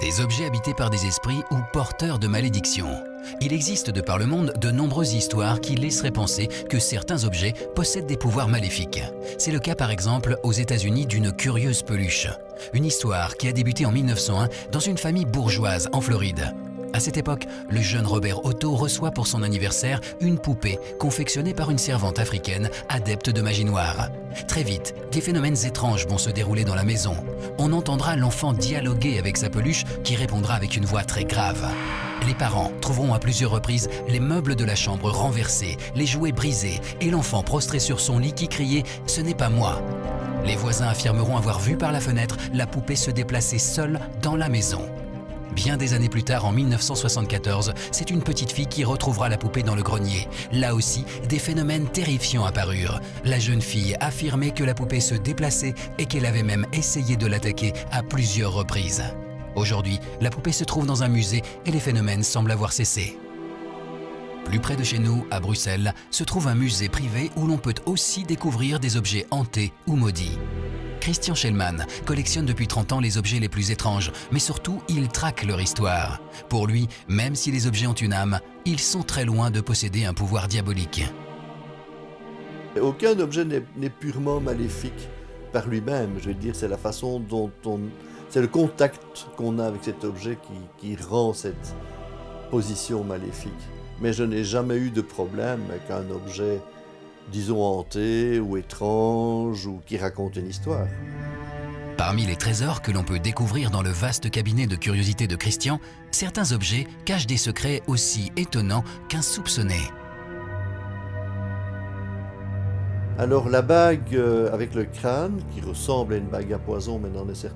Des objets habités par des esprits ou porteurs de malédictions. Il existe de par le monde de nombreuses histoires qui laisseraient penser que certains objets possèdent des pouvoirs maléfiques. C'est le cas par exemple aux États-Unis d'une curieuse peluche. Une histoire qui a débuté en 1901 dans une famille bourgeoise en Floride. À cette époque, le jeune Robert Otto reçoit pour son anniversaire une poupée confectionnée par une servante africaine adepte de magie noire. Très vite, des phénomènes étranges vont se dérouler dans la maison. On entendra l'enfant dialoguer avec sa peluche qui répondra avec une voix très grave. Les parents trouveront à plusieurs reprises les meubles de la chambre renversés, les jouets brisés et l'enfant prostré sur son lit qui criait « Ce n'est pas moi ». Les voisins affirmeront avoir vu par la fenêtre la poupée se déplacer seule dans la maison. Bien des années plus tard, en 1974, c'est une petite fille qui retrouvera la poupée dans le grenier. Là aussi, des phénomènes terrifiants apparurent. La jeune fille affirmait que la poupée se déplaçait et qu'elle avait même essayé de l'attaquer à plusieurs reprises. Aujourd'hui, la poupée se trouve dans un musée et les phénomènes semblent avoir cessé. Plus près de chez nous, à Bruxelles, se trouve un musée privé où l'on peut aussi découvrir des objets hantés ou maudits. Christian Schellmann collectionne depuis 30 ans les objets les plus étranges, mais surtout, il traque leur histoire. Pour lui, même si les objets ont une âme, ils sont très loin de posséder un pouvoir diabolique. Aucun objet n'est purement maléfique par lui-même. Je veux dire, c'est la façon dont c'est le contact qu'on a avec cet objet qui rend cette position maléfique. Mais je n'ai jamais eu de problème avec un objet, disons, hanté ou étrange ou qui raconte une histoire. Parmi les trésors que l'on peut découvrir dans le vaste cabinet de curiosités de Christian, certains objets cachent des secrets aussi étonnants qu'insoupçonnés. Alors la bague avec le crâne, qui ressemble à une bague à poison mais n'en est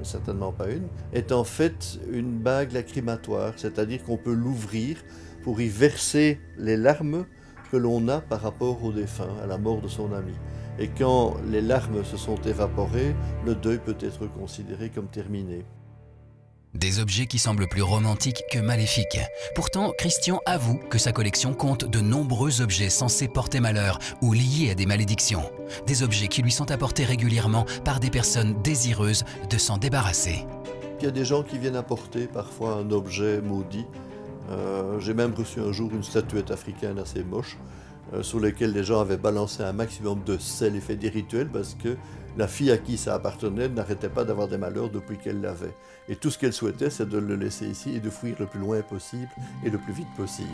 certainement pas une, est en fait une bague lacrymatoire, c'est-à-dire qu'on peut l'ouvrir pour y verser les larmes que l'on a par rapport au défunt, à la mort de son ami. Et quand les larmes se sont évaporées, le deuil peut être considéré comme terminé. Des objets qui semblent plus romantiques que maléfiques. Pourtant, Christian avoue que sa collection compte de nombreux objets censés porter malheur ou liés à des malédictions. Des objets qui lui sont apportés régulièrement par des personnes désireuses de s'en débarrasser. Il y a des gens qui viennent apporter parfois un objet maudit. J'ai même reçu un jour une statuette africaine assez moche sur laquelle les gens avaient balancé un maximum de sel et fait des rituels parce que la fille à qui ça appartenait n'arrêtait pas d'avoir des malheurs depuis qu'elle l'avait. Et tout ce qu'elle souhaitait, c'est de le laisser ici et de fuir le plus loin possible et le plus vite possible.